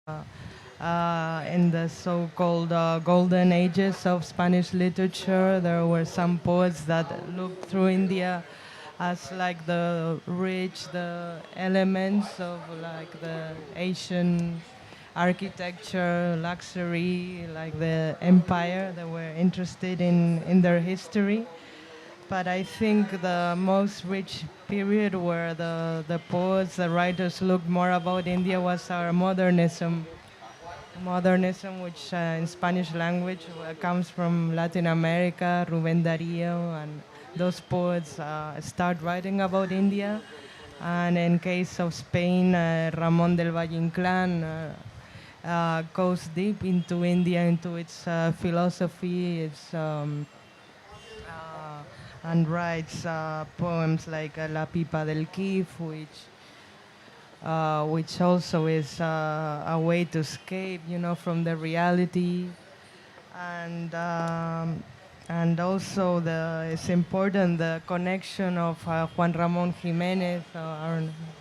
in the so-called golden ages of Spanish literature. There were some poets that looked through India as like the elements of like the Asian architecture, luxury, like the empire. They were interested in their history. But I think the most rich period where the poets, the writers looked more about India was our modernism. Modernism, which in Spanish language comes from Latin America, Rubén Darío, and those poets start writing about India. And in case of Spain, Ramón del Valle Inclán goes deep into India, into its philosophy, its and writes poems like La Pipa del Kif, which also is a way to escape, from the reality, and also it's important the connection of Juan Ramón Jiménez,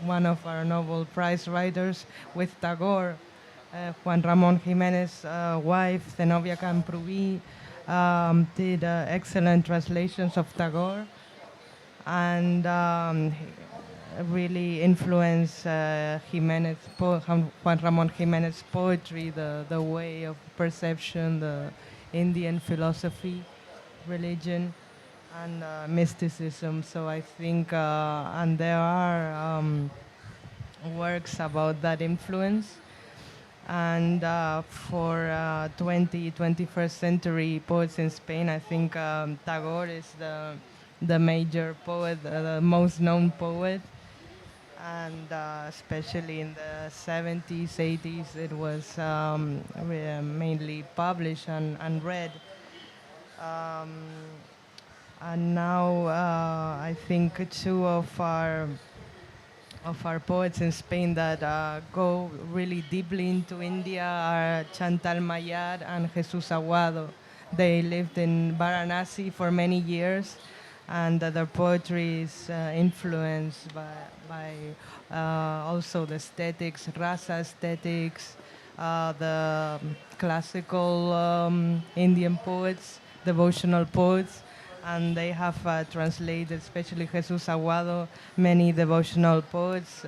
one of our Nobel Prize writers, with Tagore. Juan Ramón Jiménez's wife, Zenobia Camprubí, did excellent translations of Tagore, and really influenced Juan Ramón Jiménez's poetry, the way of perception, the Indian philosophy, religion, and mysticism. So I think, and there are works about that influence. And for 21st century poets in Spain, I think Tagore is the major poet, the most known poet. And especially in the 70s, 80s, it was mainly published and read. Um, and now I think two of our poets in Spain that go really deeply into India are Chantal Mayar and Jesús Aguado. They lived in Varanasi for many years, and their poetry is influenced by also the aesthetics, rasa aesthetics, the classical Indian poets, devotional poets, and they have translated, especially Jesus Aguado, many devotional poets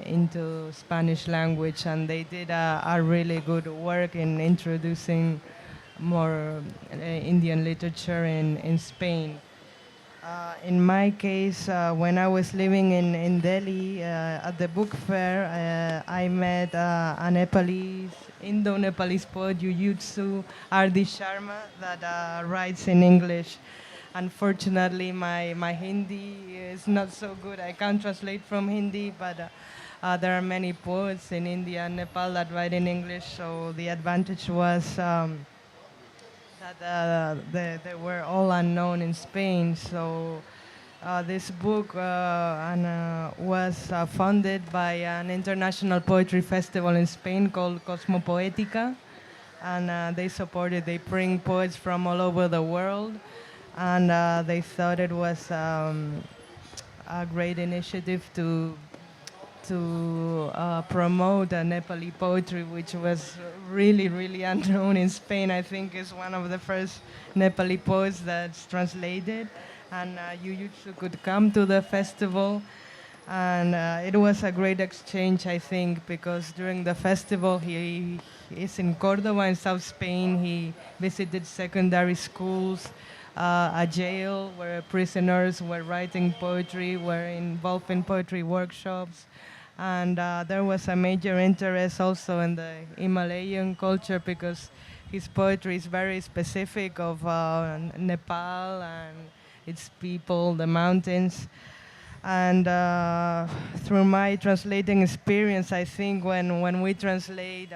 into Spanish language, and they did a really good work in introducing more Indian literature in Spain. In my case, when I was living in Delhi at the book fair, I met a Nepalese, Indo-Nepalese poet, Yuyutsu Ardi Sharma, that writes in English. Unfortunately, my Hindi is not so good. I can't translate from Hindi, but there are many poets in India and Nepal that write in English, so the advantage was that they were all unknown in Spain. So this book was funded by an international poetry festival in Spain called Cosmopoética, and they bring poets from all over the world, and they thought it was a great initiative to promote Nepali poetry, which was really, really unknown in Spain. I think is one of the first Nepali poets that's translated. And Yuyutsu could come to the festival. And it was a great exchange, I think, because during the festival he is in Cordoba in South Spain. He visited secondary schools, a jail where prisoners were writing poetry, were involved in poetry workshops. And there was a major interest also in the Himalayan culture because his poetry is very specific of Nepal and its people, the mountains. And through my translating experience, I think when we translate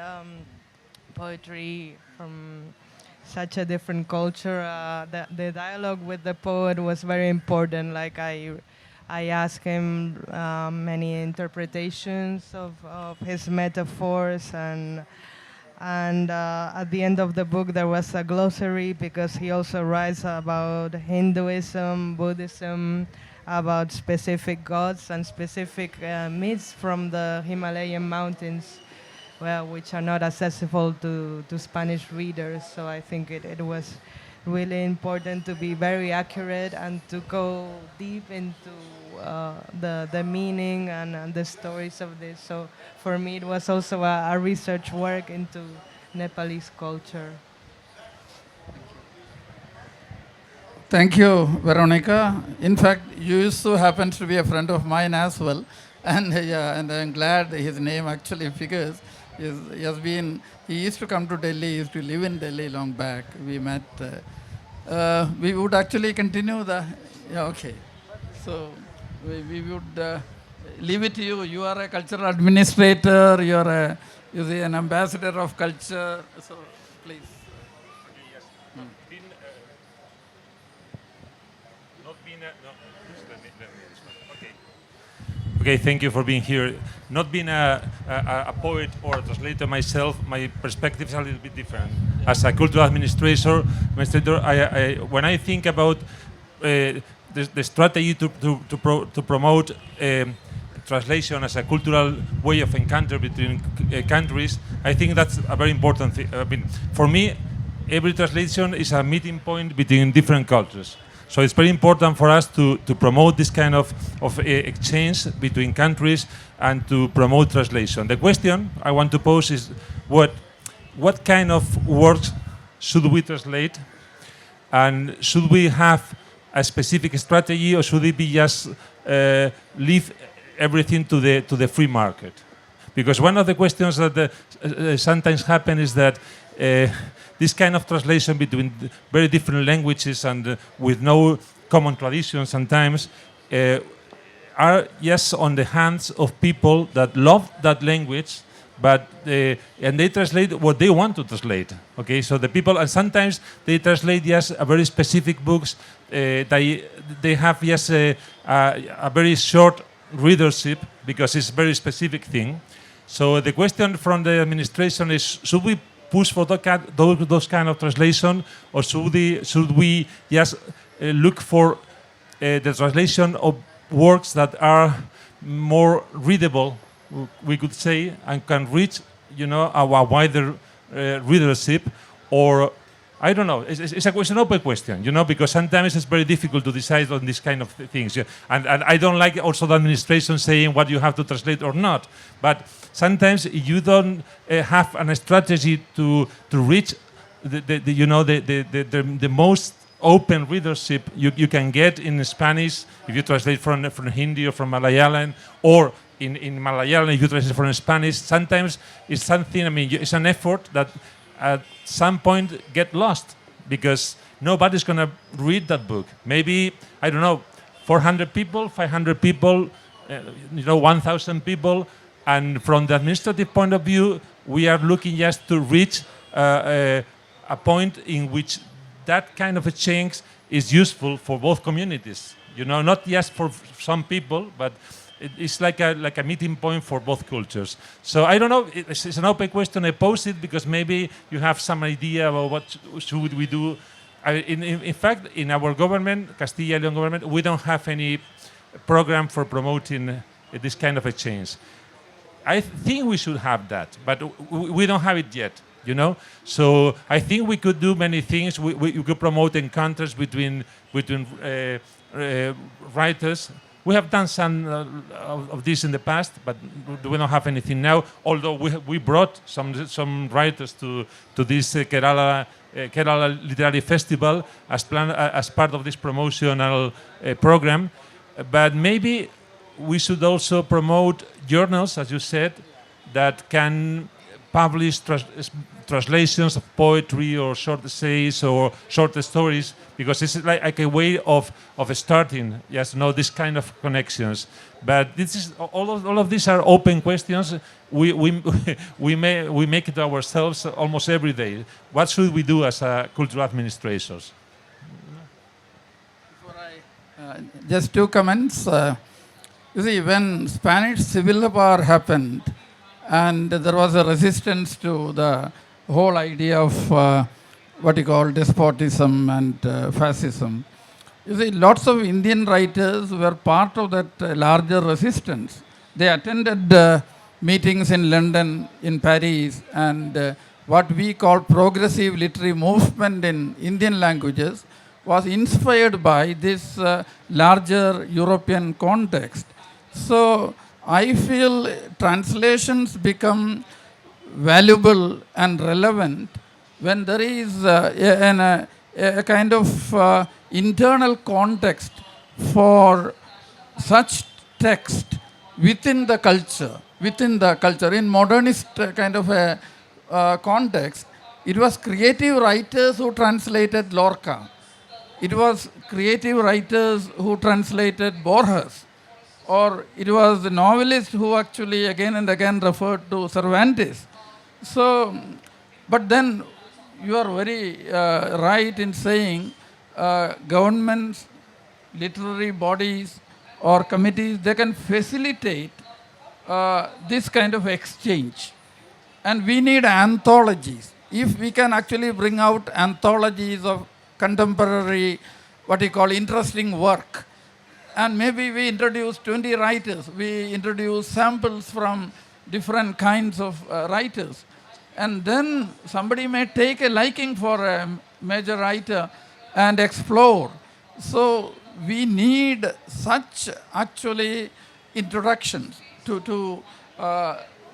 poetry from such a different culture, the dialogue with the poet was very important. Like I asked him many interpretations of his metaphors, and at the end of the book there was a glossary because he also writes about Hinduism, Buddhism, about specific gods and specific myths from the Himalayan mountains. well, which are not accessible to Spanish readers. So I think it was really important to be very accurate and to go deep into the meaning and the stories of this. So for me, it was also a research work into Nepalese culture. Thank you, Veronica. In fact, you used to happen to be a friend of mine as well. And yeah, and I'm glad his name actually figures. He used to come to Delhi, he used to live in Delhi long back. We met. We would actually continue okay. So we would leave it to you. You are a cultural administrator, you are an ambassador of culture. So please. Okay, thank you for being here. Not being a poet or a translator myself, my perspective is a little bit different. As a cultural administrator, when I think about the strategy to promote translation as a cultural way of encounter between countries, I think that's a very important thing. I mean, for me, every translation is a meeting point between different cultures. So it's very important for us to promote this kind of exchange between countries and to promote translation. The question I want to pose is what kind of works should we translate? And should we have a specific strategy, or should it be just leave everything to the free market? Because one of the questions that sometimes happen is that this kind of translation between very different languages and with no common tradition sometimes are just on the hands of people that love that language, but and they translate what they want to translate. Okay, so the people, and sometimes they translate just a very specific books. They have just a very short readership because it's a very specific thing. So the question from the administration is: should we push for those kind of translation, or should we just look for the translation of works that are more readable, we could say, and can reach, a wider readership? Or I don't know. It's an open question, because sometimes it's very difficult to decide on these kind of things. Yeah. And I don't like also the administration saying what you have to translate or not. But sometimes you don't have a strategy to reach the most open readership you can get in Spanish if you translate from Hindi or from Malayalam, or in Malayalam if you translate from Spanish. Sometimes it's something. I mean, it's an effort that at some point get lost because nobody's gonna read that book. Maybe, I don't know, 400 people, 500 people, 1,000 people. And from the administrative point of view, we are looking just to reach a point in which that kind of a change is useful for both communities. Not just for some people, but it's like a meeting point for both cultures. So I don't know. It's an open question. I pose it because maybe you have some idea about what should we do. In fact, in our government, Castilla y León government, we don't have any program for promoting this kind of a change. I think we should have that, but we don't have it yet, So I think we could do many things. We could promote encounters between writers. We have done some of this in the past, but we don't have anything now. Although we brought some writers to this Kerala Literary Festival as part of this promotional program, but maybe we should also promote journals, as you said, that can publish translations of poetry or short essays or short stories, because it's like a way of starting, this kind of connections. But this is all of these are open questions. We make it ourselves almost every day. What should we do as cultural administrators? Just two comments. You see, when Spanish Civil War happened, and there was a resistance to the whole idea of what you call despotism and fascism, you see, lots of Indian writers were part of that larger resistance. They attended meetings in London, in Paris, and what we call progressive literary movement in Indian languages was inspired by this larger European context. So I feel translations become valuable and relevant when there is a kind of internal context for such text within the culture. In modernist kind of a context, it was creative writers who translated Lorca. It was creative writers who translated Borges. Or it was the novelist who actually again and again referred to Cervantes. So, but then you are very right in saying governments, literary bodies, or committees, they can facilitate this kind of exchange. And we need anthologies. If we can actually bring out anthologies of contemporary, what you call interesting work, and maybe we introduce 20 writers, we introduce samples from different kinds of writers, and then somebody may take a liking for a major writer and explore. So we need such actually introductions to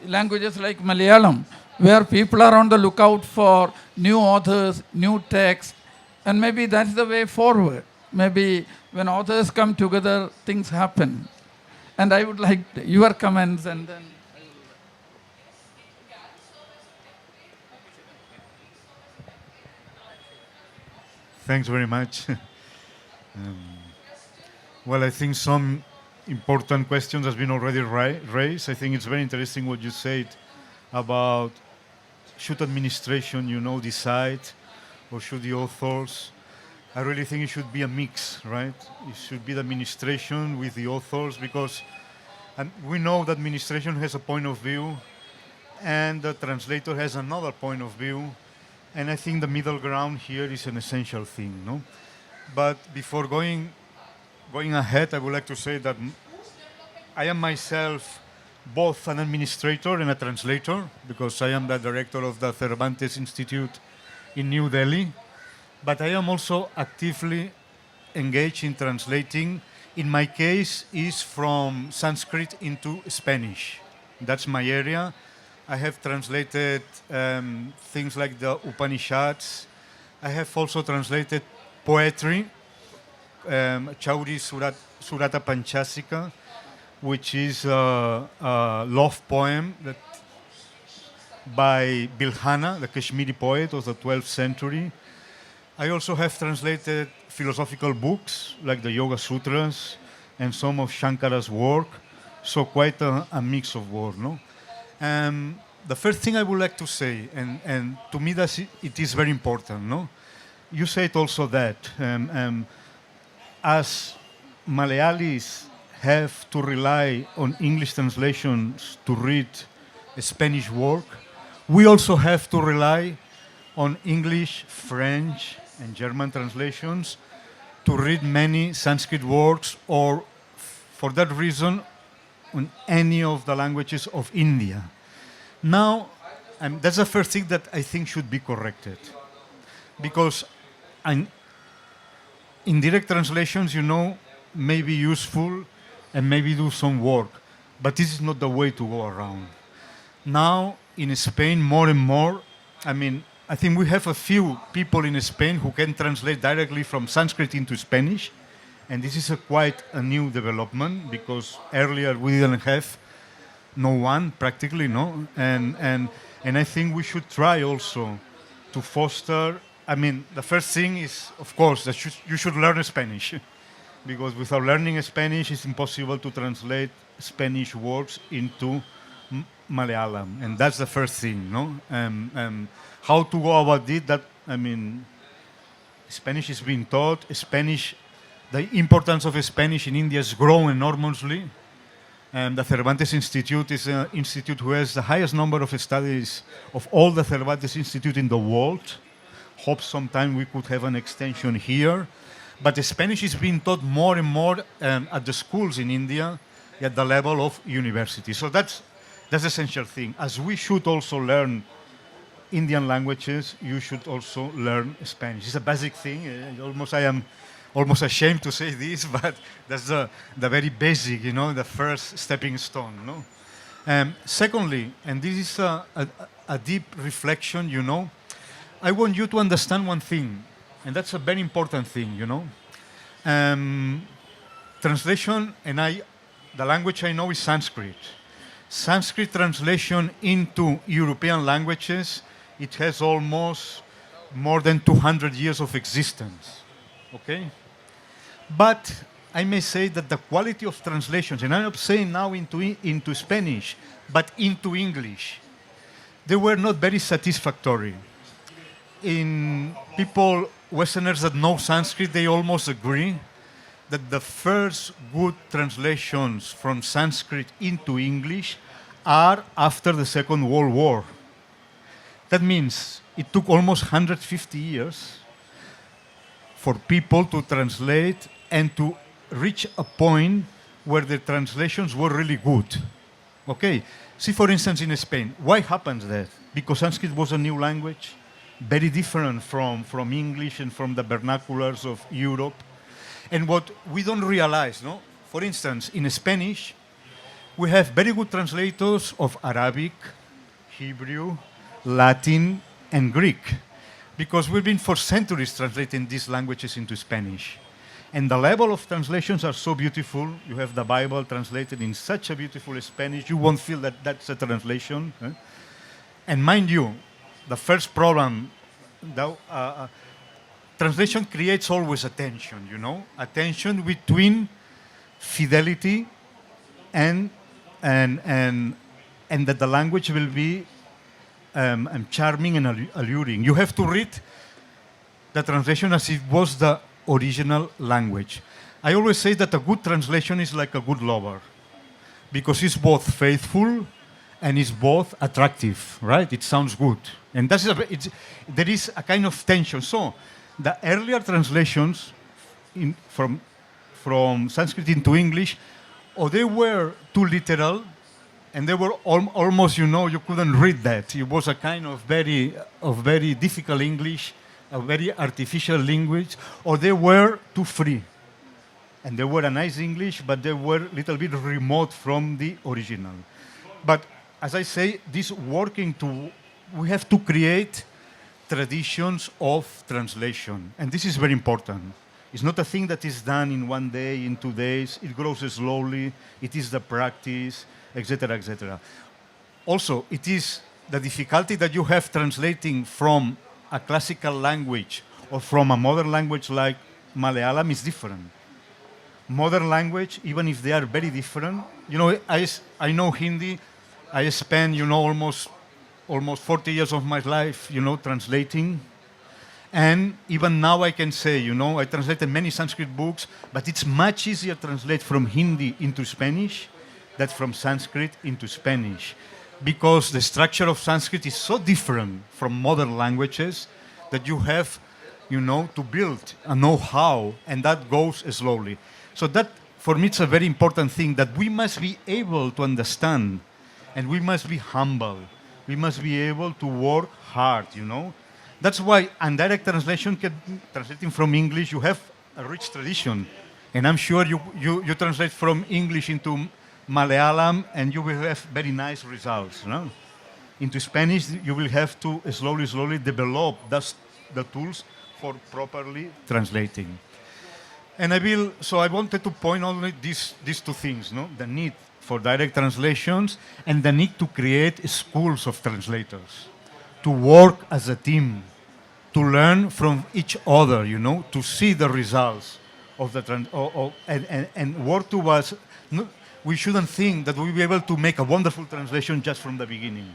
languages like Malayalam, where people are on the lookout for new authors, new texts, and maybe that's the way forward. Maybe when authors come together, things happen. And I would like your comments and then... Thanks very much. Well, I think some important questions has been already raised. I think it's very interesting what you said about should administration, decide, or should the authors? I really think it should be a mix, right? It should be the administration with the authors, because we know that administration has a point of view and the translator has another point of view. And I think the middle ground here is an essential thing, no? But before going ahead, I would like to say that I am myself both an administrator and a translator, because I am the director of the Cervantes Institute in New Delhi. But I am also actively engaged in translating. In my case, is from Sanskrit into Spanish. That's my area. I have translated things like the Upanishads. I have also translated poetry, Chauri Surata Panchasika, which is a love poem that by Bilhana, the Kashmiri poet of the 12th century. I also have translated philosophical books like the Yoga Sutras and some of Shankara's work, so quite a mix of work, no? The first thing I would like to say, and to me it is very important, no? You said also that as Malayalis have to rely on English translations to read Spanish work, we also have to rely on English, French, and German translations to read many Sanskrit works, or for that reason, on any of the languages of India. Now, that's the first thing that I think should be corrected. Because indirect translations, may be useful and maybe do some work, but this is not the way to go around. Now, in Spain, more and more, I think we have a few people in Spain who can translate directly from Sanskrit into Spanish, and this is quite a new development, because earlier we didn't have no one, practically, no? And I think we should try also to foster, the first thing is, of course, that you should learn Spanish, because without learning Spanish, it's impossible to translate Spanish words into Malayalam, and that's the first thing, no? How to go about it, Spanish is being taught. Spanish, the importance of Spanish in India has grown enormously. The Cervantes Institute is an institute who has the highest number of studies of all the Cervantes Institute in the world. Hope sometime we could have an extension here. But the Spanish is being taught more and more at the schools in India at the level of university. So that's That's the essential thing. As we should also learn Indian languages, you should also learn Spanish. It's a basic thing. I am almost ashamed to say this, but that's the very basic, the first stepping stone. Secondly, and this is a deep reflection, I want you to understand one thing, and that's a very important thing, Translation, and the language I know is Sanskrit. Sanskrit translation into European languages, it has almost more than 200 years of existence, okay? But I may say that the quality of translations, and I'm not saying now into Spanish, but into English, they were not very satisfactory. In people, Westerners that know Sanskrit, they almost agree that the first good translations from Sanskrit into English are after the Second World War. That means it took almost 150 years for people to translate and to reach a point where the translations were really good. Okay, see for instance in Spain, why happens that? Because Sanskrit was a new language, very different from English and from the vernaculars of Europe. And what we don't realize, for instance, in Spanish, we have very good translators of Arabic, Hebrew, Latin, and Greek, because we've been for centuries translating these languages into Spanish. And the level of translations are so beautiful. You have the Bible translated in such a beautiful Spanish, you won't feel that that's a translation. And mind you, the first problem, translation creates always a tension, a tension between fidelity and that the language will be charming and alluring. You have to read the translation as it was the original language. I always say that a good translation is like a good lover, because it's both faithful and it's both attractive, right? It sounds good. And there is a kind of tension. So the earlier translations from Sanskrit into English, or they were too literal, and they were almost, you couldn't read that. It was a kind of very difficult English, a very artificial language, or they were too free. And they were a nice English, but they were a little bit remote from the original. But as I say, we have to create traditions of translation. And this is very important. It's not a thing that is done in 1 day, in 2 days. It grows slowly. It is the practice, etc., etc. Also, it is the difficulty that you have translating from a classical language or from a modern language like Malayalam is different. Modern language, even if they are very different, I know Hindi. I spent, almost 40 years of my life, translating. And even now I can say, I translated many Sanskrit books, but it's much easier to translate from Hindi into Spanish than from Sanskrit into Spanish, because the structure of Sanskrit is so different from modern languages that you have, to build a know-how, and that goes slowly. So that, for me, it's a very important thing that we must be able to understand, and we must be humble. We must be able to work hard, That's why indirect translation, translating from English, you have a rich tradition. And I'm sure you translate from English into Malayalam, and you will have very nice results. Into Spanish, you will have to slowly develop the tools for properly translating. And I wanted to point only these two things, the need for direct translations and the need to create schools of translators, to work as a team, to learn from each other, to see the results of the and work towards. We shouldn't think that we'll be able to make a wonderful translation just from the beginning.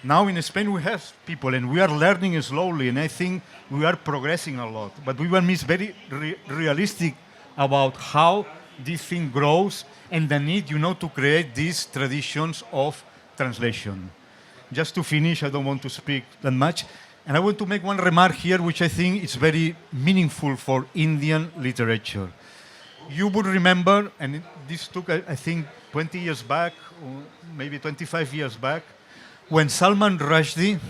Now in Spain we have people, and we are learning slowly, and I think we are progressing a lot. But we want to be very realistic about how this thing grows and the need, to create these traditions of translation. Just to finish, I don't want to speak that much, and I want to make one remark here, which I think is very meaningful for Indian literature. You would remember, and this took, I think, 20 years back, or maybe 25 years back, when Salman Rushdie,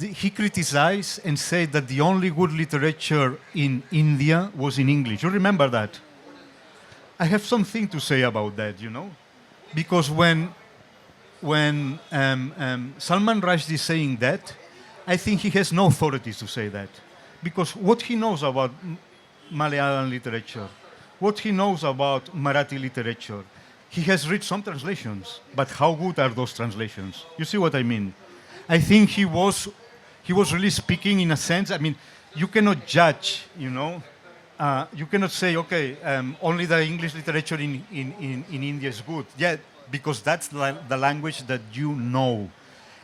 he criticized and said that the only good literature in India was in English. You remember that? I have something to say about that, you know, because when Salman Rushdie is saying that, I think he has no authority to say that, because what he knows about Malayalam literature, what he knows about Marathi literature, he has read some translations, but how good are those translations? You see what I mean? I think he was really speaking in a sense. I mean, you cannot judge, you know. You cannot say, okay, only the English literature in India is good. Yeah, because that's the language that you know.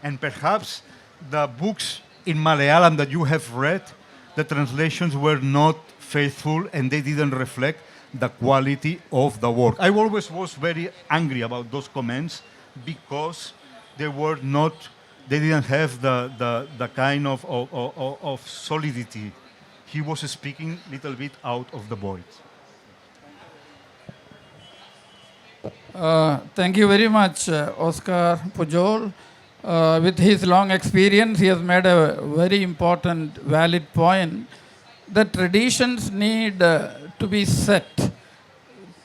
And perhaps the books in Malayalam that you have read, the translations were not faithful and they didn't reflect the quality of the work. I always was very angry about those comments because they didn't have the kind of solidity. He was speaking a little bit out of the void. Thank you very much, Oscar Pujol. With his long experience, he has made a very important, valid point that traditions need to be set.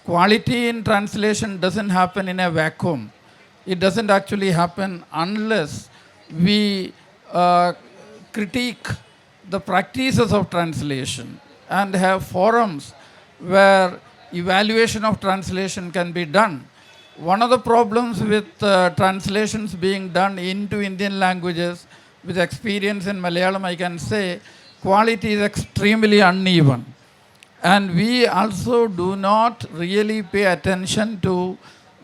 Quality in translation doesn't happen in a vacuum. It doesn't actually happen unless we critique the practices of translation and have forums where evaluation of translation can be done. One of the problems with translations being done into Indian languages, with experience in Malayalam, I can say, quality is extremely uneven. And we also do not really pay attention to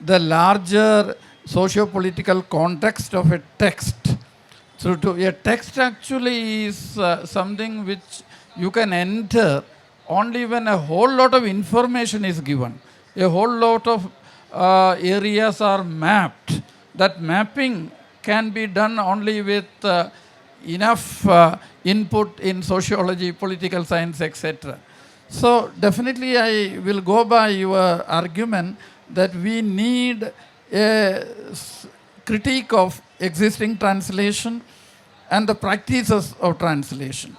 the larger socio-political context of a text. So a text actually is something which you can enter only when a whole lot of information is given. A whole lot of areas are mapped. That mapping can be done only with enough input in sociology, political science, etc. So definitely I will go by your argument that we need a critique of existing translation and the practices of translation.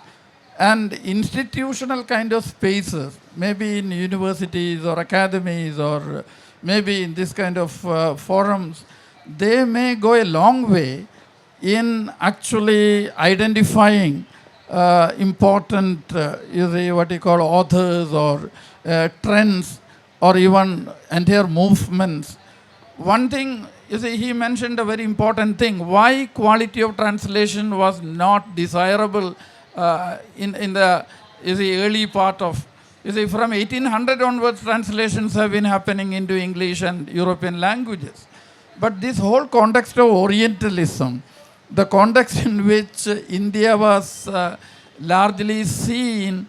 And institutional kind of spaces, maybe in universities or academies or maybe in this kind of forums, they may go a long way in actually identifying important, what you call authors or trends or even entire movements. One thing, he mentioned a very important thing. Why quality of translation was not desirable in the early part of, from 1800 onwards, translations have been happening into English and European languages. But this whole context of Orientalism, the context in which India was largely seen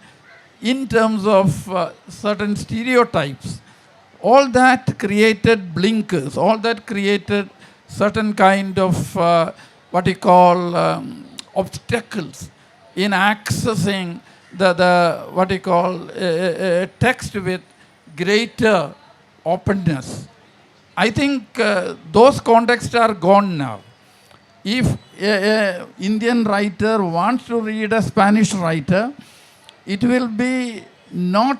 in terms of certain stereotypes, all that created blinkers, all that created certain kind of what you call obstacles in accessing the what you call a text with greater openness. I think those contexts are gone now. If an Indian writer wants to read a Spanish writer, it will be not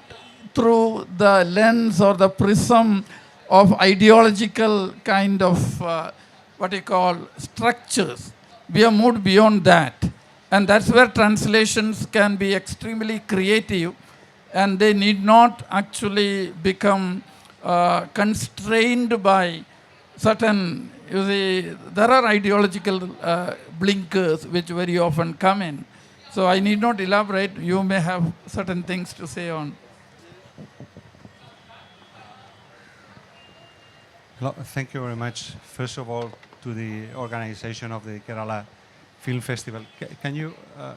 through the lens or the prism of ideological kind of what you call structures. We have moved beyond that. And that's where translations can be extremely creative and they need not actually become constrained by certain, there are ideological blinkers which very often come in. So I need not elaborate. You may have certain things to say on. Hello, thank you very much. First of all, to the organization of the Kerala Film Festival. Can you, I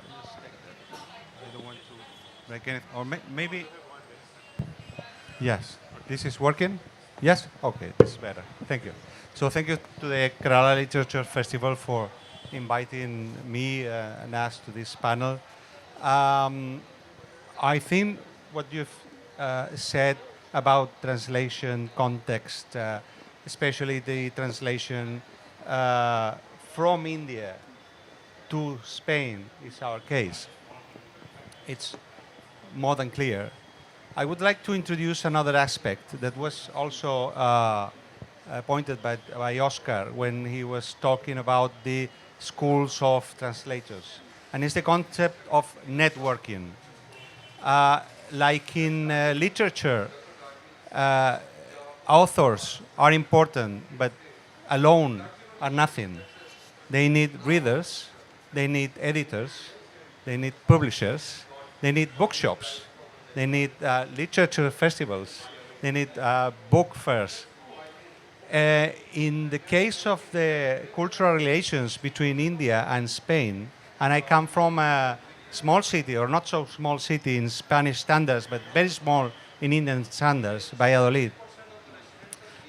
don't want to break anything, or maybe, yes, this is working? Yes? Okay, this is better. Thank you. So thank you to the Kerala Literature Festival for inviting me and us to this panel. I think what you've said about translation, context, especially the translation from India to Spain is our case. It's more than clear. I would like to introduce another aspect that was also pointed by Oscar when he was talking about the schools of translators. And it's the concept of networking. Like in literature, authors are important, but alone are nothing. They need readers, they need editors, they need publishers, they need bookshops, they need literature festivals, they need book fairs. In the case of the cultural relations between India and Spain, and I come from a small city, or not so small city in Spanish standards, but very small in Indian standards, Valladolid,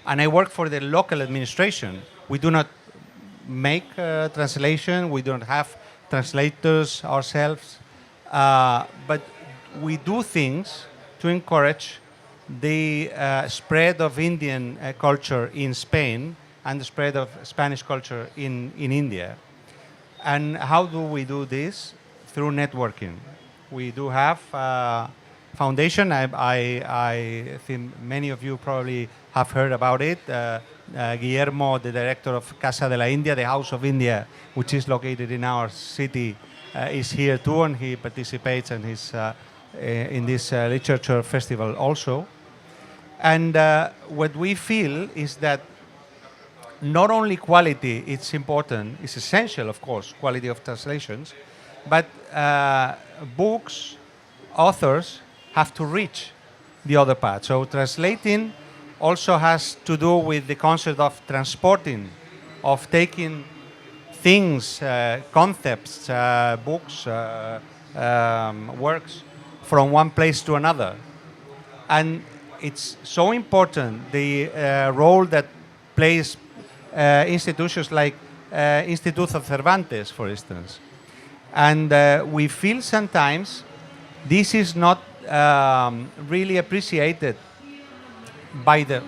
and I work for the local administration. We do not make translation, we don't have translators ourselves, but we do things to encourage the spread of Indian culture in Spain and the spread of Spanish culture in India. And how do we do this? Through networking. We do have a foundation. I think many of you probably have heard about it. Guillermo, the director of Casa de la India, the House of India, which is located in our city, is here too, and he participates and he's in this literature festival also. And what we feel is that not only quality is important, it's essential, of course, quality of translations, but books, authors have to reach the other part. So translating also has to do with the concept of transporting, of taking things, concepts, books, works from one place to another. And it's so important, the role that plays institutions like Instituto Cervantes, for instance. And we feel sometimes this is not really appreciated by the...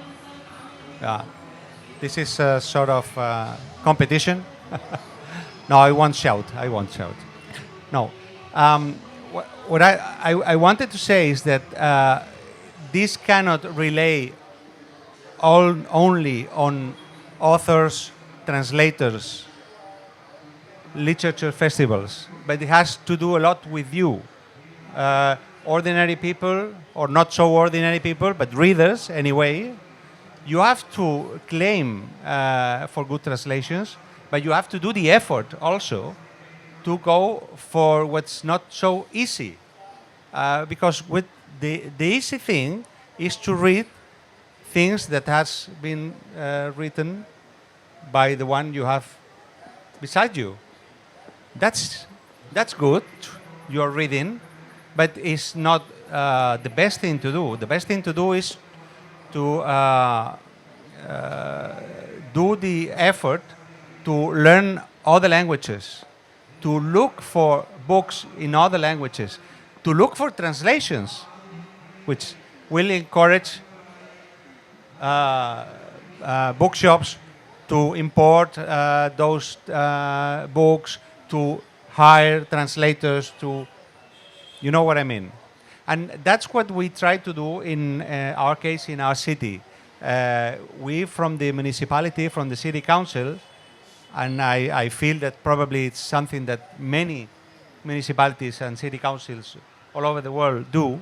this is a sort of competition. No, I won't shout. No. What I wanted to say is that this cannot rely only on authors, translators, literature festivals, but it has to do a lot with you. Ordinary people, or not so ordinary people, but readers anyway. You have to claim for good translations, but you have to do the effort also to go for what's not so easy. Because with the easy thing is to read things that has been written by the one you have beside you. That's good, you're reading, but it's not the best thing to do. The best thing to do is to do the effort to learn other languages, to look for books in other languages, to look for translations, which will encourage bookshops to import those books, to hire translators, to, you know what I mean. And that's what we try to do in our case, in our city. We, from the municipality, from the city council, and I feel that probably it's something that many municipalities and city councils all over the world do,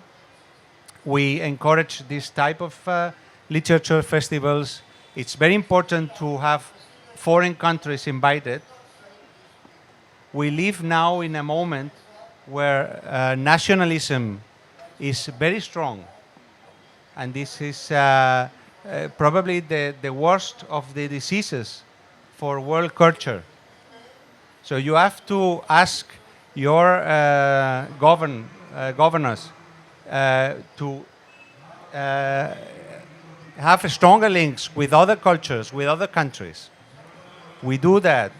we encourage this type of literature festivals. It's very important to have foreign countries invited. We live now in a moment where nationalism is very strong, and this is probably the worst of the diseases for world culture. So you have to ask your governors to have stronger links with other cultures, with other countries. We do that.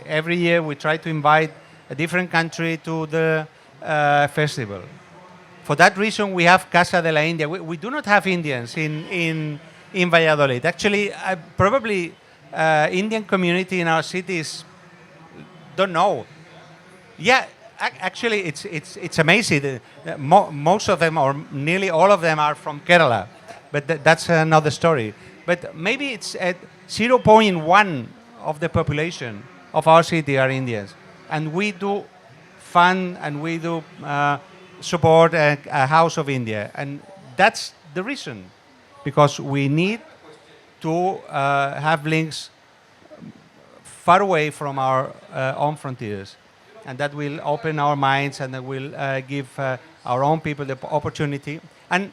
Every year we try to invite a different country to the festival. For that reason, we have Casa de la India. We do not have Indians in in Valladolid. Actually, probably Indian community in our cities don't know. Yeah, actually, it's amazing. Most of them, or nearly all of them, are from Kerala, but that's another story. But maybe it's at 0.1 of the population of our city are Indians, and we do fund and we do support a House of India, and that's the reason, because we need to have links far away from our own frontiers, and that will open our minds and that will give our own people the opportunity. And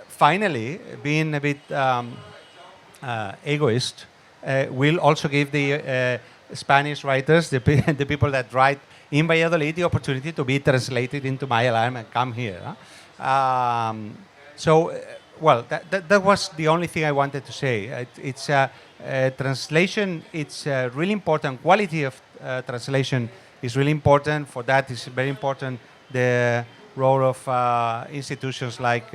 finally, being a bit egoist, will also give the Spanish writers, the people that write in Valladolid, the opportunity to be translated into Malayalam and come here. Well, that was the only thing I wanted to say. It's translation. It's really important. Quality of translation is really important. For that, it's very important the role of institutions like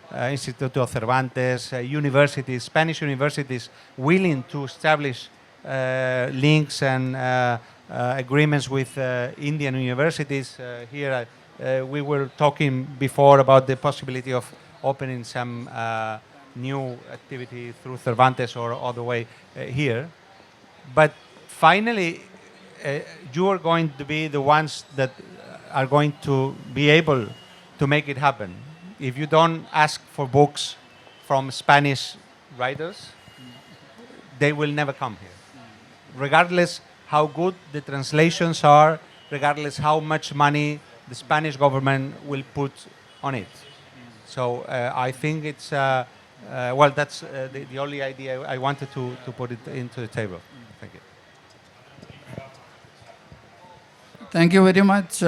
Instituto Cervantes, universities, Spanish universities, willing to establish links and agreements with Indian universities. Here, we were talking before about the possibility of opening some new activity through Cervantes or other way here. But finally, you are going to be the ones that are going to be able to make it happen. If you don't ask for books from Spanish writers, they will never come here. Regardless how good the translations are, regardless how much money the Spanish government will put on it. So I think it's, well, that's the only idea I wanted to put it into the table. Thank you. Thank you very much.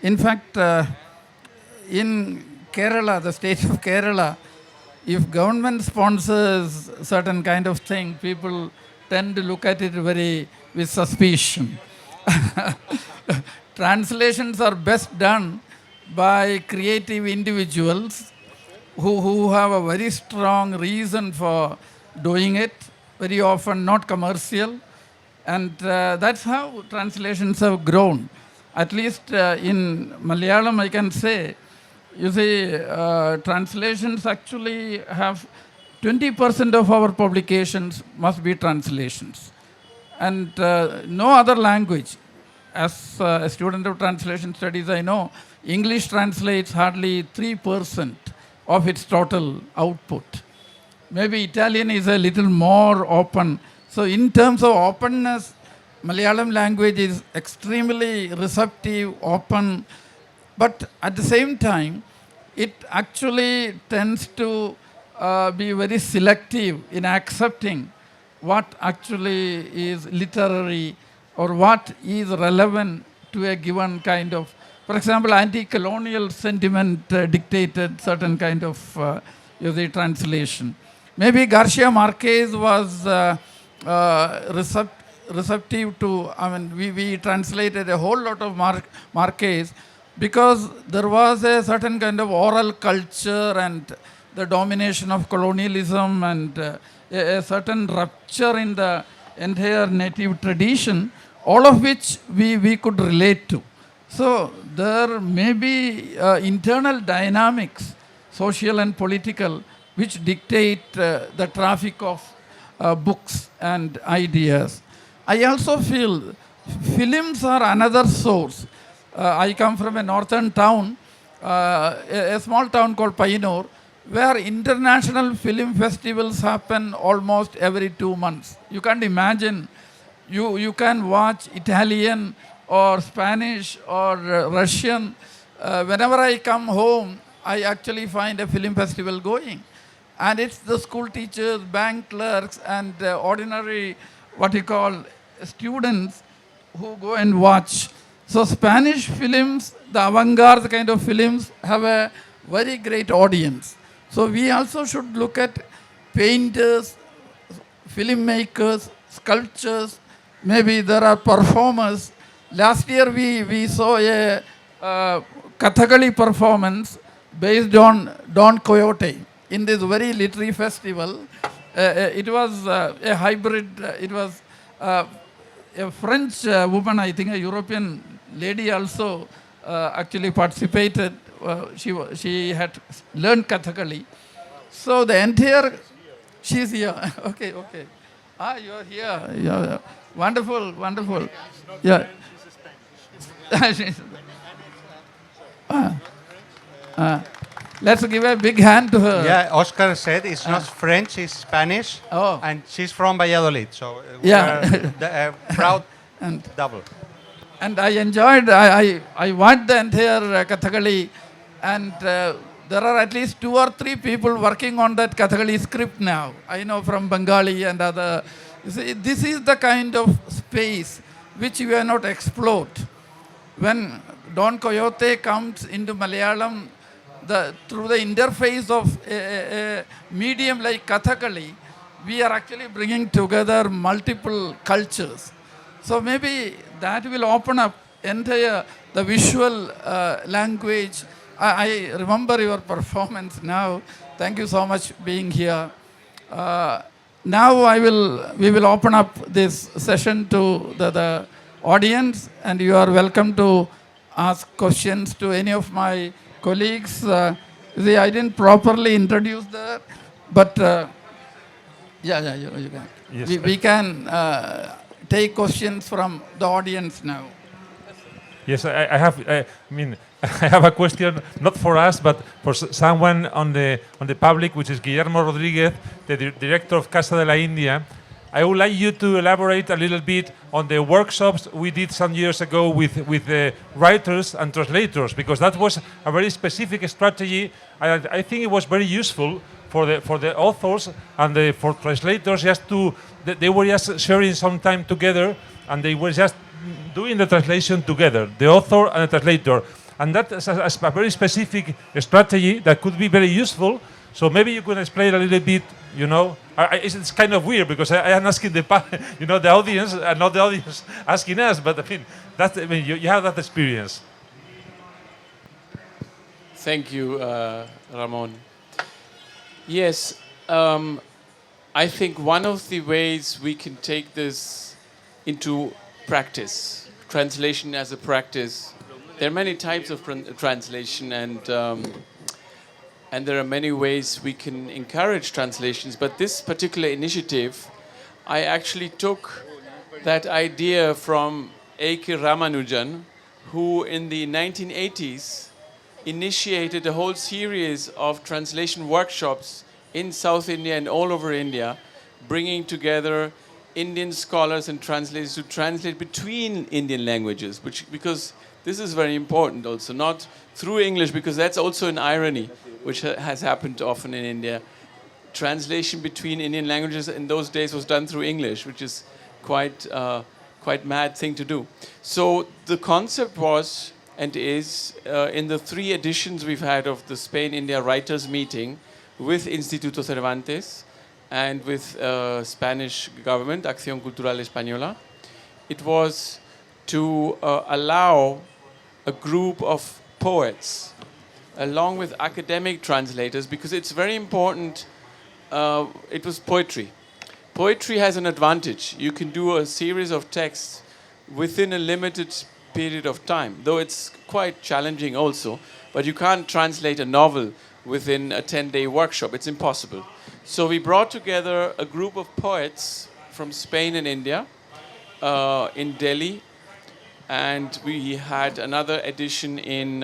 In fact, in Kerala, the state of Kerala, if government sponsors certain kind of thing, people tend to look at it with suspicion. Translations are best done by creative individuals who have a very strong reason for doing it, very often not commercial. And that's how translations have grown. At least in Malayalam, I can say, you see, translations actually have 20% of our publications must be translations. And no other language. As a student of translation studies, I know English translates hardly 3% of its total output. Maybe Italian is a little more open. So in terms of openness, Malayalam language is extremely receptive, open, but at the same time, it actually tends to be very selective in accepting what actually is literary or what is relevant to a given kind of, for example, anti-colonial sentiment dictated certain kind of translation. Maybe Garcia Marquez was receptive to, I mean, we translated a whole lot of Marquez because there was a certain kind of oral culture and the domination of colonialism and a certain rupture in the entire native tradition, all of which we could relate to. So there may be internal dynamics, social and political, which dictate the traffic of books and ideas. I also feel films are another source. I come from a northern town, a small town called Payanur, where international film festivals happen almost every 2 months. You can't imagine, you can watch Italian or Spanish or Russian. Whenever I come home, I actually find a film festival going. And it's the school teachers, bank clerks, and ordinary, students who go and watch. So Spanish films, the avant-garde kind of films, have a very great audience. So we also should look at painters, filmmakers, sculptors, maybe there are performers. Last year we saw a Kathakali performance based on Don Quixote in this very literary festival. It was a hybrid. It was a French woman, I think, a European lady also actually participated. She had learned Kathakali. So the entire, she's here. Okay. Ah, you're here. Yeah. Wonderful. Yeah. Let's give a big hand to her. Yeah, Oscar said it's not French, it's Spanish. Oh. And she's from Valladolid, so we Yeah. are proud And double. And I enjoyed, I watched the entire Kathakali, and there are at least 2 or 3 people working on that Kathakali script now. I know from Bengali and other. You see, this is the kind of space which we have not explored. When Don Quixote comes into Malayalam, through the interface of a medium like Kathakali, we are actually bringing together multiple cultures. So maybe that will open up entire the visual language. I remember your performance now. Thank you so much being here. Now we will open up this session to the audience, and you are welcome to ask questions to any of my colleagues. See, I didn't properly introduce that, but you can. Yes, We can take questions from the audience now. Yes, I have. I mean, I have a question not for us, but for someone on the public, which is Guillermo Rodriguez, the director of Casa de la India. I would like you to elaborate a little bit on the workshops we did some years ago with the writers and translators, because that was a very specific strategy. I think it was very useful for the authors and for translators, they were just sharing some time together, and they were just doing the translation together, the author and the translator. And that is a very specific strategy that could be very useful. So maybe you could explain a little bit, it's kind of weird because I am asking the audience and not the audience asking us, but you have that experience. Thank you, Ramón. Yes, I think one of the ways we can take this into practice, translation as a practice. There are many types of translation, and there are many ways we can encourage translations. But this particular initiative, I actually took that idea from A.K. Ramanujan, who in the 1980s initiated a whole series of translation workshops in South India and all over India, bringing together Indian scholars and translators to translate between Indian languages, because this is very important also, not through English, because that's also an irony, which has happened often in India. Translation between Indian languages in those days was done through English, which is quite mad thing to do. So the concept was and is in the 3 editions we've had of the Spain-India Writers Meeting with Instituto Cervantes and with Spanish government, Acción Cultural Española. It was to allow a group of poets along with academic translators, because it's very important. It was poetry. Poetry has an advantage. You can do a series of texts within a limited period of time, though it's quite challenging also, but you can't translate a novel within a 10-day workshop. It's impossible. So we brought together a group of poets from Spain and India in Delhi, and we had another edition in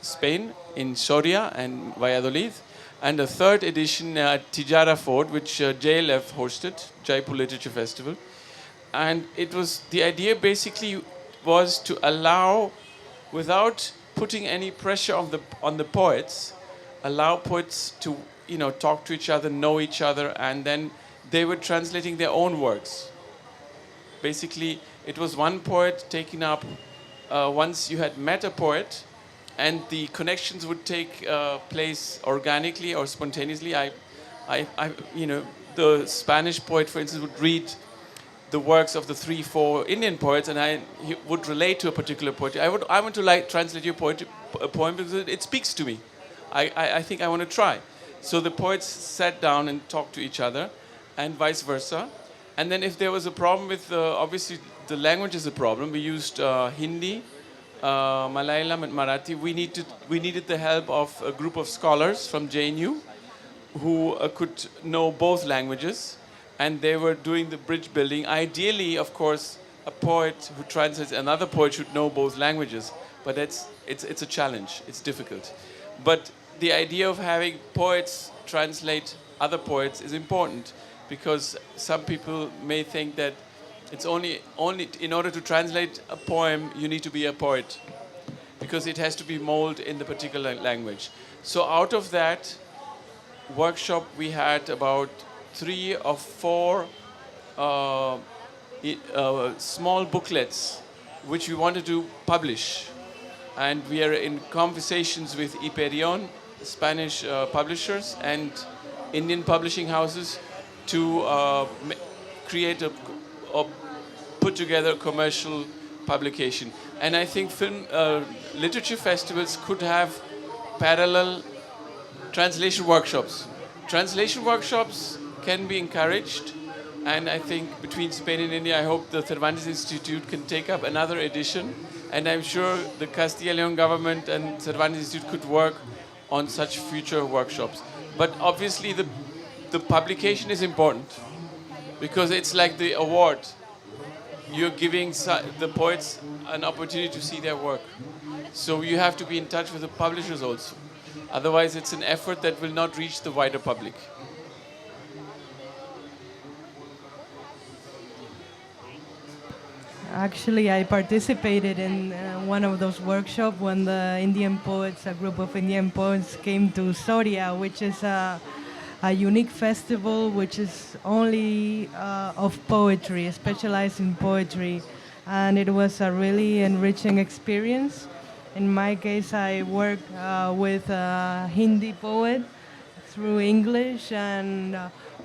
Spain, in Soria and Valladolid, and a 3rd edition at Tijara Fort, which JLF hosted, Jaipur Literature Festival. And it was, the idea basically was to allow, without putting any pressure on the poets, allow poets to talk to each other, know each other, and then they were translating their own works. Basically, it was one poet taking up, once you had met a poet, and the connections would take place organically or spontaneously. The Spanish poet, for instance, would read the works of the 3-4 Indian poets, and he would relate to a particular poet. I want to translate your poem because it speaks to me. I think I want to try. So the poets sat down and talked to each other, and vice versa. And then if there was a problem with, obviously the language is a problem, we used Hindi, Malayalam and Marathi. We needed the help of a group of scholars from JNU who could know both languages, and they were doing the bridge building. Ideally, of course, a poet who translates another poet should know both languages, but it's a challenge. It's difficult. But the idea of having poets translate other poets is important, because some people may think that it's only in order to translate a poem you need to be a poet, because it has to be molded in the particular language. So out of that workshop we had about 3 or 4 small booklets which we wanted to publish, and we are in conversations with Hyperion, Spanish publishers, and Indian publishing houses to create or put together a commercial publication. And I think film literature festivals could have parallel translation workshops. Translation workshops can be encouraged, and I think between Spain and India, I hope the Cervantes Institute can take up another edition, and I'm sure the Castilla y León government and Cervantes Institute could work on such future workshops. But obviously the publication is important, because it's like the award. You're giving the poets an opportunity to see their work. So you have to be in touch with the publishers also. Otherwise, it's an effort that will not reach the wider public. Actually, I participated in one of those workshops when the Indian poets, a group of Indian poets, came to Soria, which is a unique festival which is only of poetry, specialized in poetry. And it was a really enriching experience. In my case, I worked with a Hindi poet through English, and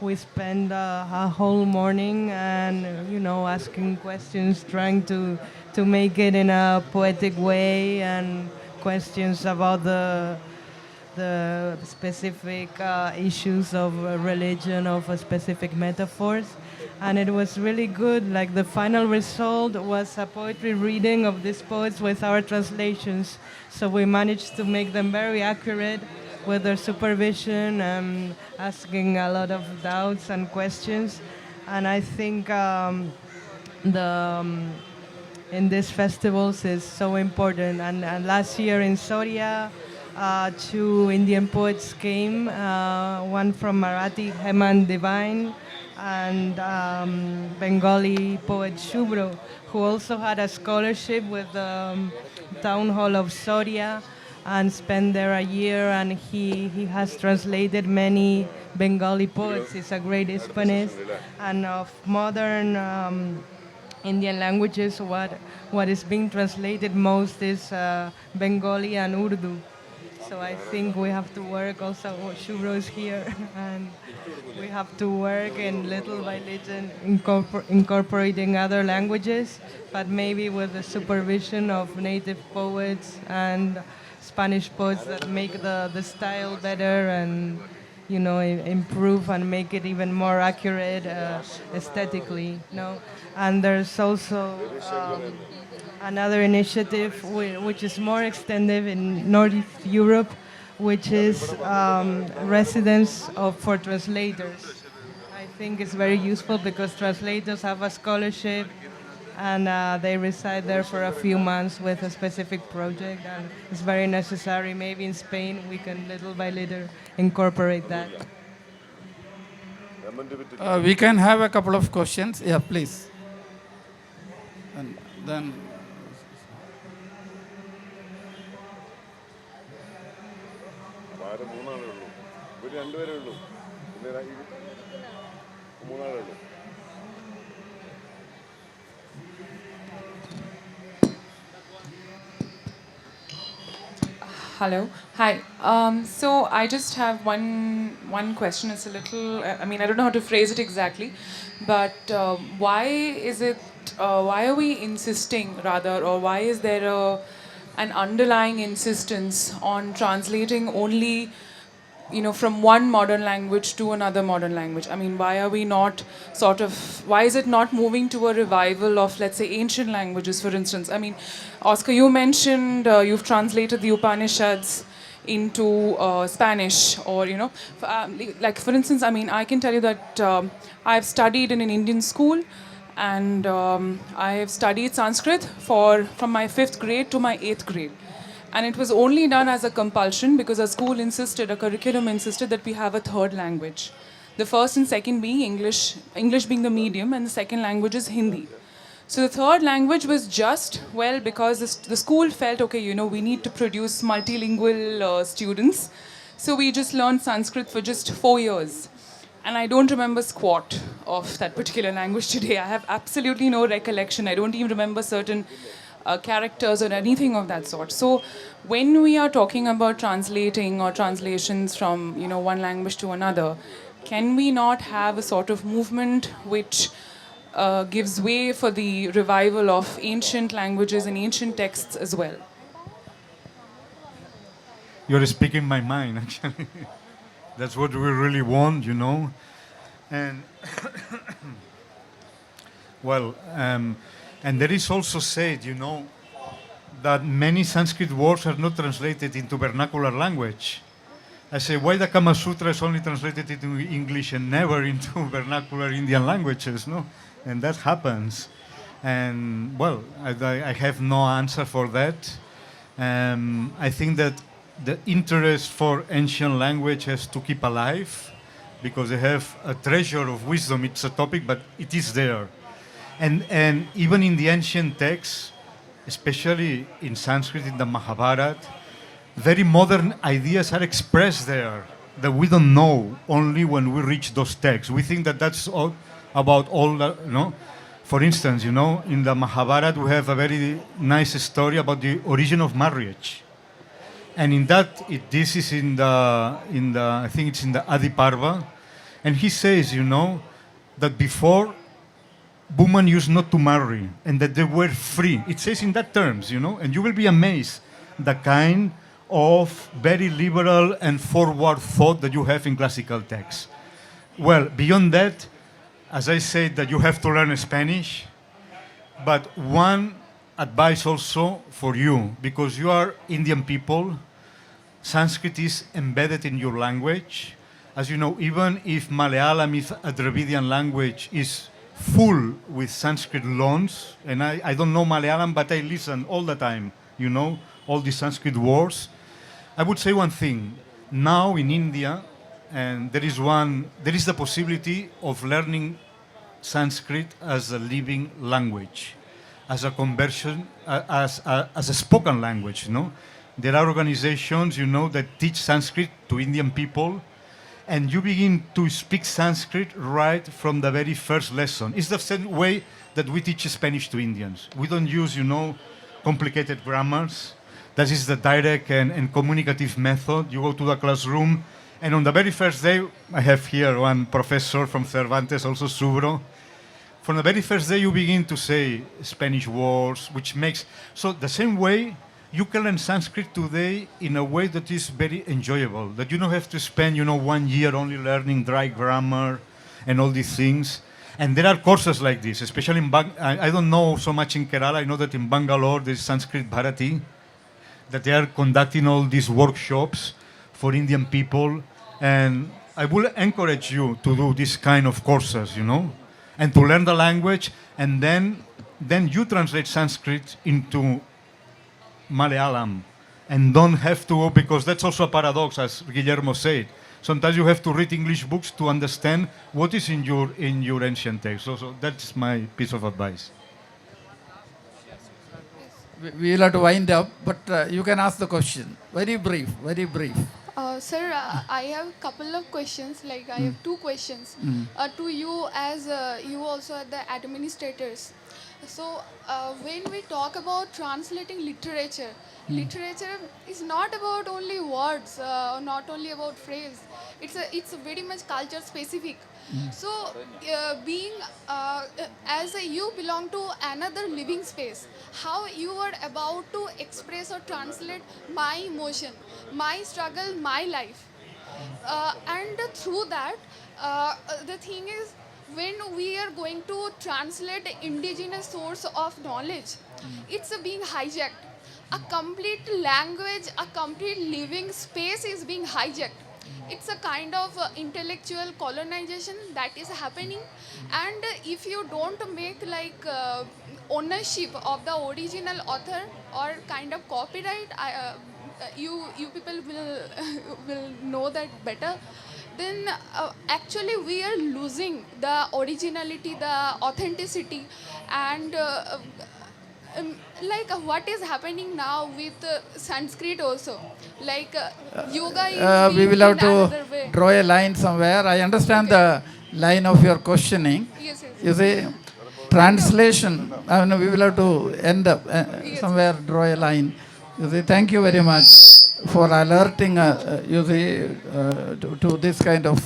we spent a whole morning and asking questions, trying to make it in a poetic way, and questions about the specific issues of religion, of specific metaphors. And it was really good. Like, the final result was a poetry reading of these poets with our translations. So we managed to make them very accurate with their supervision, asking a lot of doubts and questions. And I think in these festivals is so important. And last year in Soria, 2 Indian poets came, one from Marathi, Heman Divine, and Bengali poet Shubro, who also had a scholarship with the Town Hall of Soria and spent there a year, and he has translated many Bengali poets. He's a great Hispanist. And of modern Indian languages, what is being translated most is Bengali and Urdu. So I think we have to work also, Shubro is here, and we have to work in little by little incorporating other languages, but maybe with the supervision of native poets and Spanish poets that make the style better, and improve and make it even more accurate aesthetically. And there's also another initiative which is more extended in Northeast Europe, which is residence for translators. I think it's very useful because translators have a scholarship, and they reside there for a few months with a specific project, and it's very necessary. Maybe in Spain we can little by little incorporate that. We can have a couple of questions. Yeah, please. And then Hello. Hi. So I just have one question. It's a little. I mean, I don't know how to phrase it exactly, but why is it? Why are we insisting, rather, or why is there an underlying insistence on translating only from one modern language to another modern language? I mean, why are we not why is it not moving to a revival of, let's say, ancient languages, for instance? I mean, Oscar, you mentioned you've translated the Upanishads into Spanish, or, like, for instance, I mean, I can tell you that I've studied in an Indian school, and I have studied Sanskrit from my 5th grade to my 8th grade. And it was only done as a compulsion because our curriculum insisted that we have a third language. The first and second being English being the medium, and the second language is Hindi. So the third language was just, because the school felt, okay, we need to produce multilingual students. So we just learned Sanskrit for just 4 years. And I don't remember squat of that particular language today. I have absolutely no recollection. I don't even remember certain characters or anything of that sort. So when we are talking about translating or translations from one language to another, can we not have a sort of movement which gives way for the revival of ancient languages and ancient texts as well? You're speaking my mind, actually. That's what we really want, And well, and there is also said, that many Sanskrit words are not translated into vernacular language. I say, why the Kama Sutra is only translated into English and never into vernacular Indian languages, no? And that happens. And, well, I have no answer for that. I think that the interest for ancient language has to keep alive because they have a treasure of wisdom. It's a topic, but it is there. And even in the ancient texts, especially in Sanskrit, in the Mahabharata, very modern ideas are expressed there that we don't know only when we reach those texts. We think that that's all about all the, For instance, in the Mahabharata, we have a very nice story about the origin of marriage. And in that, this is in the, I think it's in the Adi Parva. And he says, that before, women used not to marry and that they were free. It says in that terms, and you will be amazed the kind of very liberal and forward thought that you have in classical texts. Well, beyond that, as I said, that you have to learn Spanish, but one advice also for you, because you are Indian people, Sanskrit is embedded in your language. As you know, even if Malayalam is a Dravidian language, is full with Sanskrit loans, and I don't know Malayalam, but I listen all the time, all the Sanskrit words. I would say one thing. Now in India, and there is the possibility of learning Sanskrit as a living language, as a conversion, as a spoken language, There are organizations, that teach Sanskrit to Indian people, and you begin to speak Sanskrit right from the very first lesson. It's the same way that we teach Spanish to Indians. We don't use, complicated grammars. That is the direct and communicative method. You go to the classroom, and on the very first day, I have here one professor from Cervantes, also Subro. From the very first day, you begin to say Spanish words, which makes... So the same way, you can learn Sanskrit today in a way that is very enjoyable, that you don't have to spend, 1 year only learning dry grammar and all these things. And there are courses like this, especially in I don't know so much in Kerala. I know that in Bangalore there's Sanskrit Bharati, that they are conducting all these workshops for Indian people. And I will encourage you to do this kind of courses, and to learn the language, and then you translate Sanskrit into Malayalam, and don't have to, because that's also a paradox, as Guillermo said. Sometimes you have to read English books to understand what is in your ancient text. So that's my piece of advice. We'll have to wind up, but you can ask the question. Very brief, very brief. Sir, I have a couple of questions. I have 2 questions to you, as you also are the administrators. So when we talk about translating literature, literature is not about only words, not only about phrase. It's very much culture specific. So being as you belong to another living space, how you are about to express or translate my emotion, my struggle, my life. And through that, the thing is, when we are going to translate the indigenous source of knowledge, it's being hijacked. A complete language, a complete living space is being hijacked. It's a kind of intellectual colonization that is happening, and if you don't make like ownership of the original author or kind of copyright, you people will will know that better. Then actually we are losing the originality, the authenticity, and like what is happening now with Sanskrit also, like yoga is We being will have in to another way. draw a line somewhere. I understand the line of your questioning. Yes, yes. You see, translation, we will have to end up somewhere, draw a line. You see, thank you very much for alerting, to this kind of.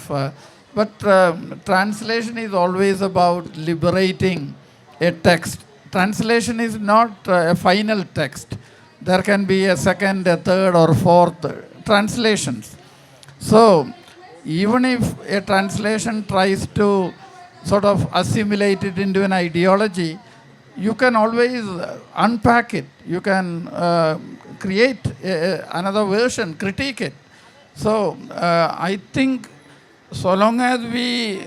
Translation is always about liberating a text. Translation is not a final text. There can be a second, a third, or fourth translations. So, even if a translation tries to sort of assimilate it into an ideology, you can always unpack it. You can create another version, critique it. So, I think so long as we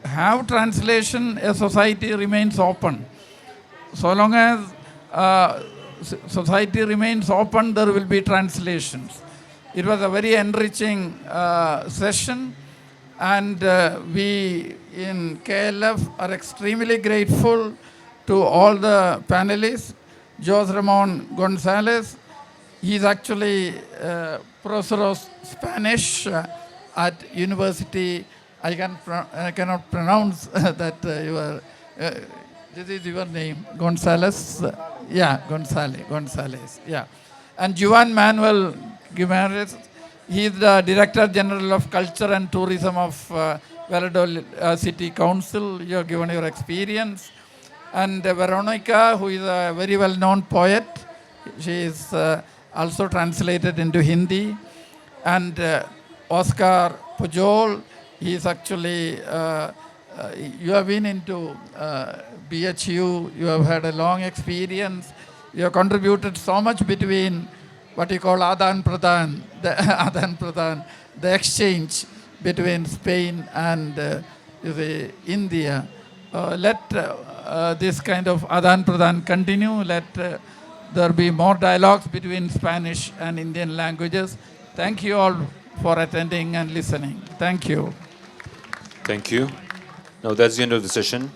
have translation, a society remains open. So long as society remains open, there will be translations. It was a very enriching session, and we in KLF are extremely grateful to all the panelists. José Ramón González, he is actually professor of Spanish at University. I cannot pronounce that your. This is your name, González. Yeah, González. Yeah, and Juan Manuel Guimerans, he is the Director General of Culture and Tourism of Valladolid City Council. You have given your experience. And Veronica, who is a very well-known poet, she is also translated into Hindi. And Oscar Pujol, he is actually, you have been into BHU, you have had a long experience. You have contributed so much between what you call Adan Pradhan, the exchange between Spain and India. Let this kind of Adan Pradhan continue. Let there be more dialogues between Spanish and Indian languages. Thank you all for attending and listening. Thank you. Thank you. Now that's the end of the session.